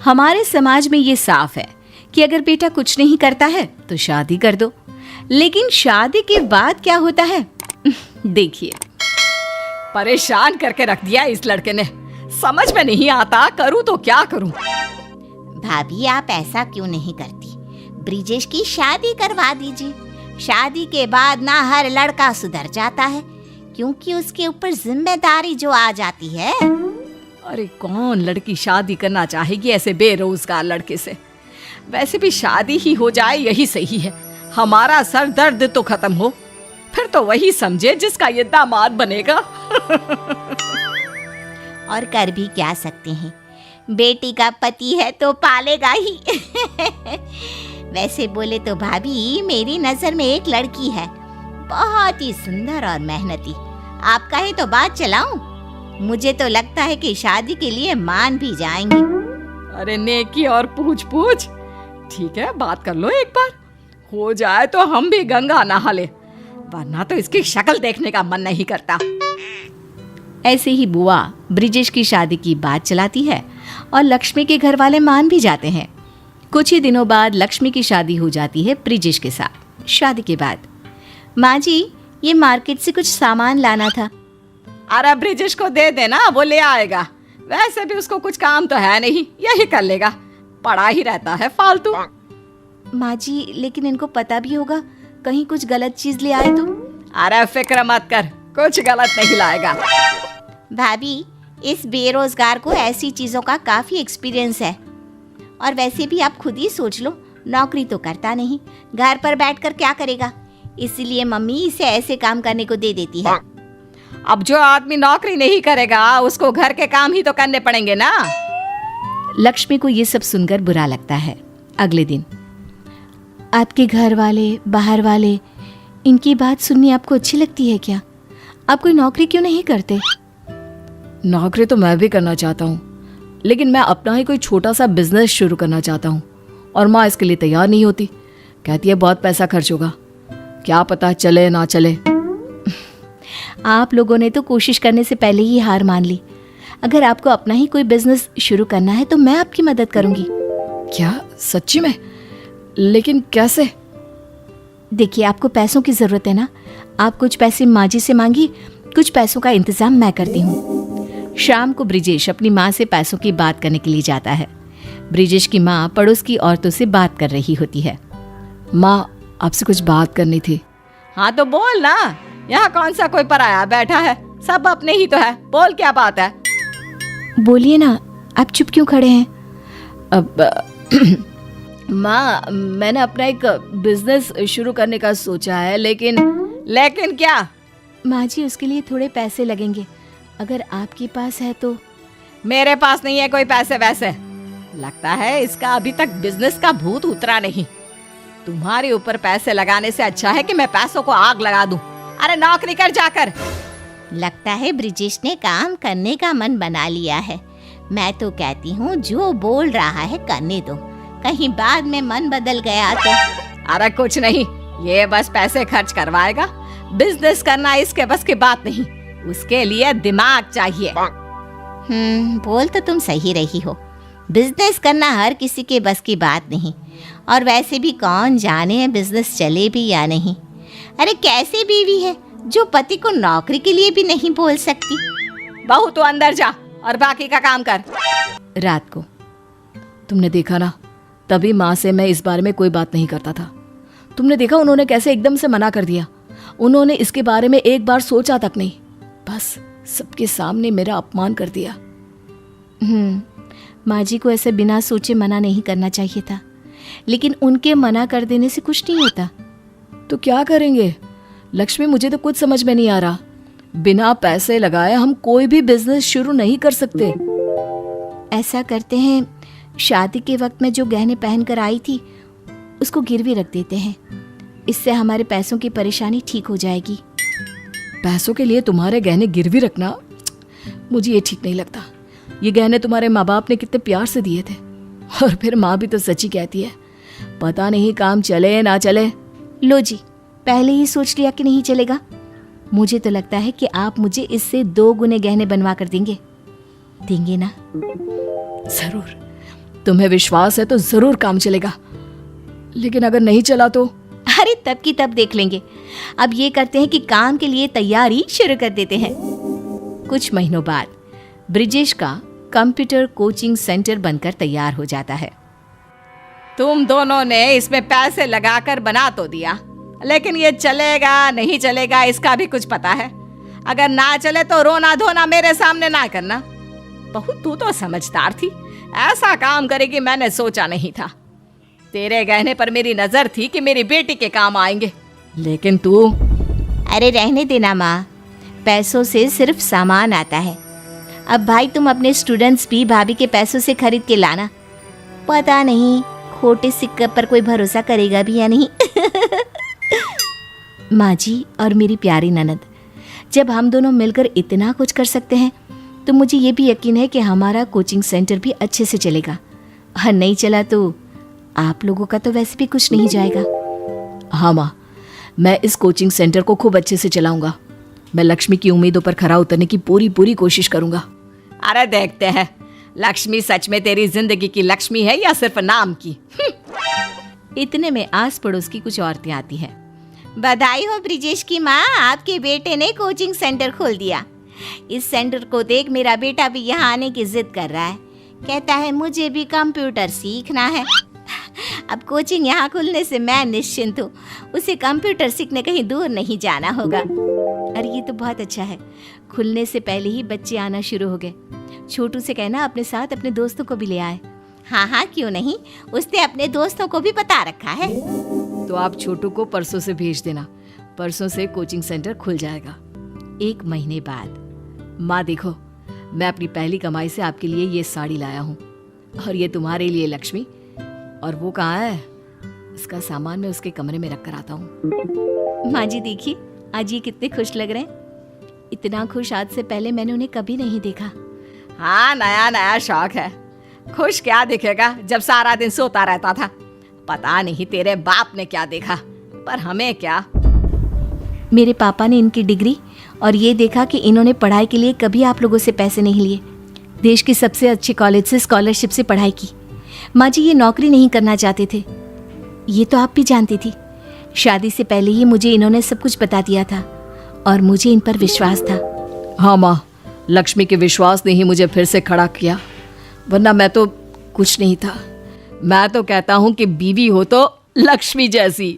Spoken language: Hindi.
हमारे समाज में ये साफ है कि अगर बेटा कुछ नहीं करता है तो शादी कर दो, लेकिन शादी के बाद क्या होता है देखिए। परेशान करके रख दिया इस लड़के ने, समझ में नहीं आता करूं तो क्या करूं। भाभी आप ऐसा क्यों नहीं करती, ब्रिजेश की शादी करवा दीजिए। शादी के बाद ना हर लड़का सुधर जाता है, क्योंकि उसके ऊपर जिम्मेदारी जो आ जाती है। अरे कौन लड़की शादी करना चाहेगी ऐसे बेरोजगार लड़के से। वैसे भी शादी ही हो जाए यही सही है, हमारा सर दर्द तो खत्म हो, फिर तो वही समझे जिसका ये दामाद बनेगा। और कर भी क्या सकते हैं, बेटी का पति है तो पालेगा ही। वैसे बोले तो भाभी मेरी नजर में एक लड़की है, बहुत ही सुंदर और मेहनती। आपका ही तो बात चलाऊं, मुझे तो लगता है कि शादी के लिए मान भी जाएंगे। अरे नेकी और पूछ पूछ, ठीक है बात कर लो एक बार, हो जाए तो हम भी गंगा नहा ले, वरना तो इसकी शक्ल देखने का मन नहीं करता। ऐसे ही बुआ ब्रिजेश की शादी की बात चलाती है और लक्ष्मी के घर वाले मान भी जाते हैं। कुछ ही दिनों बाद लक्ष्मी की शादी हो जाती है ब्रिजेश के साथ। शादी के बाद, माँ जी ये मार्केट से कुछ सामान लाना था। अरे ब्रिजेश को दे देना, वो ले आएगा, वैसे भी उसको कुछ काम तो है नहीं, यही कर लेगा, पड़ा ही रहता है फालतू। माँ जी लेकिन इनको पता भी होगा कहीं कुछ गलत चीज ले आए तो। अरे फिक्र मत कर, कुछ गलत नहीं लाएगा। भाभी इस बेरोजगार को ऐसी चीजों का काफी एक्सपीरियंस है, और वैसे भी आप खुद ही सोच लो, नौकरी तो करता नहीं, घर पर बैठकर क्या करेगा, इसलिए मम्मी इसे ऐसे काम करने को दे देती है। अब जो आदमी नौकरी नहीं करेगा उसको घर के काम ही तो करने पड़ेंगे ना। लक्ष्मी को ये सब सुनकर बुरा लगता है। अगले दिन, आपके घर वाले बाहर वाले इनकी बात सुननी आपको अच्छी लगती है क्या? आप कोई नौकरी क्यों नहीं करते? नौकरी तो मैं भी करना चाहता हूँ, लेकिन मैं अपना ही कोई छोटा सा बिजनेस शुरू करना चाहता हूँ, और माँ इसके लिए तैयार नहीं होती, कहती है बहुत पैसा खर्च होगा, क्या पता चले ना चले। आप लोगों ने तो कोशिश करने से पहले ही हार मान ली। अगर आपको अपना ही कोई बिजनेस शुरू करना है तो मैं आपकी मदद करूंगी। क्या सच्ची में? लेकिन कैसे? देखिए आपको पैसों की जरूरत है ना, आप कुछ पैसे माँ जी से मांगी, कुछ पैसों का इंतजाम मैं करती हूँ। शाम को ब्रिजेश अपनी माँ से पैसों की बात करने के लिए जाता है। ब्रिजेश की माँ पड़ोस की औरतों से बात कर रही होती है। माँ आपसे कुछ बात करनी थी। हाँ तो बोल ना, यहाँ कौन सा कोई पराया बैठा है, सब अपने ही तो है, बोल क्या बात है। बोलिए ना, आप चुप क्यों खड़े हैं? अब माँ मैंने अपना एक बिजनेस शुरू करने का सोचा है, लेकिन क्या? माँ जी उसके लिए थोड़े पैसे लगेंगे, अगर आपके पास है तो। मेरे पास नहीं है कोई पैसे वैसे, लगता है इसका अभी तक बिजनेस का भूत उतरा नहीं। तुम्हारे ऊपर पैसे लगाने से अच्छा है कि मैं पैसों को आग लगा दूं। अरे नौकरी कर जाकर। लगता है ब्रिजेश ने काम करने का मन बना लिया है। मैं तो कहती हूँ जो बोल रहा है करने दो, कहीं बाद में मन बदल गया तो। अरे कुछ नहीं, ये बस पैसे खर्च करवाएगा, बिजनेस करना इसके बस की बात नहीं, उसके लिए दिमाग चाहिए। बोल तो तुम सही रही हो, बिजनेस करना हर किसी के बस की बात नहीं, और वैसे भी कौन जाने बिजनेस चले भी या नहीं। अरे कैसी बीवी है जो पति को नौकरी के लिए भी नहीं बोल सकती। बहू तो अंदर जा और बाकी का काम कर। रात को तुमने देखा ना, तभी माँ से मैं इस बारे में कोई बात नहीं करता था। तुमने देखा उन्होंने कैसे एकदम से मना कर दिया, उन्होंने इसके बारे में एक बार सोचा तक नहीं, बस सबके सामने मेरा अपमान कर दिया। माँ जी को ऐसे बिना सोचे मना नहीं करना चाहिए था, लेकिन उनके मना कर देने से कुछ नहीं होता। तो क्या करेंगे लक्ष्मी, मुझे तो कुछ समझ में नहीं आ रहा। बिना पैसे लगाए हम कोई भी बिजनेस शुरू नहीं कर सकते। ऐसा करते हैं, शादी के वक्त में जो गहने पहन कर आई थी उसको गिरवी रख देते हैं, इससे हमारे पैसों की परेशानी ठीक हो जाएगी। पैसों के लिए तुम्हारे गहने गिरवी रखना, मुझे ये ठीक नहीं लगता। ये गहने तुम्हारे माँ बाप ने कितने प्यार से दिए थे, और फिर माँ भी तो सच्ची कहती है, पता नहीं काम चले ना चले। लो जी, पहले ही सोच लिया कि नहीं चलेगा। मुझे तो लगता है कि आप मुझे इससे 2 गुने गहने बनवा कर देंगे ना? जरूर, तुम्हें विश्वास है तो जरूर काम चलेगा, लेकिन अगर नहीं चला तो? अरे तब की तब देख लेंगे। अब ये करते हैं कि काम के लिए तैयारी शुरू कर देते हैं। कुछ महीनों बाद ब्रिजेश का कंप्यूटर कोचिंग सेंटर बनकर तैयार हो जाता है। तुम दोनों ने इसमें पैसे लगाकर बना तो दिया, लेकिन ये चलेगा नहीं चलेगा इसका भी कुछ पता है। अगर ना चले तो रोना धोना मेरे सामने ना करना। बहू तू तो समझदार थी, ऐसा काम करेगी मैंने सोचा नहीं था। तेरे गहने पर मेरी नजर थी कि मेरी बेटी के काम आएंगे, लेकिन तू। अरे रहने देना माँ, पैसों से सिर्फ सामान आता है। अब भाई तुम अपने स्टूडेंट्स भी भाभी के पैसों से खरीद के लाना। पता नहीं खोटे सिक्के पर कोई भरोसा करेगा भी या नहीं। माँ जी और मेरी प्यारी ननद, जब हम दोनों मिलकर इतना कुछ कर सकते हैं तो मुझे ये भी यकीन है कि हमारा कोचिंग सेंटर भी अच्छे से चलेगा। और नहीं चला तो आप लोगों का तो वैसे भी कुछ नहीं जाएगा। हाँ माँ, मैं इस कोचिंग सेंटर को खूब अच्छे से चलाऊंगा। मैं लक्ष्मी की उम्मीदों पर खरा उतरने की पूरी कोशिश करूंगा। अरे देखते हैं लक्ष्मी सच में तेरी जिंदगी की लक्ष्मी है या सिर्फ नाम की। इतने में आस पड़ोस की कुछ औरतें आती हैं। बधाई हो ब्रिजेश की माँ, आपके बेटे ने कोचिंग सेंटर खोल दिया। इस सेंटर को देख मेरा बेटा भी यहाँ आने की जिद कर रहा है। कहता है मुझे भी कंप्यूटर सीखना है। अब कोचिंग यहाँ खुलने से मैं निश्चिंत हूँ, उसे कंप्यूटर सीखने कहीं दूर नहीं जाना होगा। अरे ये तो बहुत अच्छा है, खुलने से पहले ही बच्चे आना शुरू हो गए। छोटू से कहना अपने साथ अपने दोस्तों को भी ले आए। हाँ हाँ क्यों नहीं, उसने अपने दोस्तों को भी बता रखा है। तो आप छोटू को परसों से भेज देना, परसों से कोचिंग सेंटर खुल जाएगा। 1 महीने बाद। माँ देखो, मैं अपनी पहली कमाई से आपके लिए ये साड़ी लाया हूँ, और ये तुम्हारे लिए लक्ष्मी। और वो कहाँ है? इसका सामान मैं उसके कमरे में रख कर आता हूँ। माँ जी देखिए, आज ये कितने खुश लग रहे हैं। इतना खुश आज से पहले मैंने उन्हें कभी नहीं देखा। हाँ, नया नया शौक है। खुश क्या दिखेगा जब सारा दिन सोता रहता था। पता नहीं तेरे बाप ने क्या देखा, पर हमें क्या। मेरे पापा ने इनकी डिग्री और ये देखा कि इन्होंने पढ़ाई के लिए कभी आप लोगों से पैसे नहीं लिए। देश के सबसे अच्छे कॉलेज से स्कॉलरशिप से पढ़ाई की। माँ जी ये नौकरी नहीं करना चाहते थे, ये तो आप भी जानती थी। शादी से पहले ही मुझे इन्होंने सब कुछ बता दिया था और मुझे इन पर विश्वास था। हाँ माँ, लक्ष्मी के विश्वास ने ही मुझे फिर से खड़ा किया, वरना मैं तो कुछ नहीं था। मैं तो कहता हूँ कि बीवी हो तो लक्ष्मी जैसी।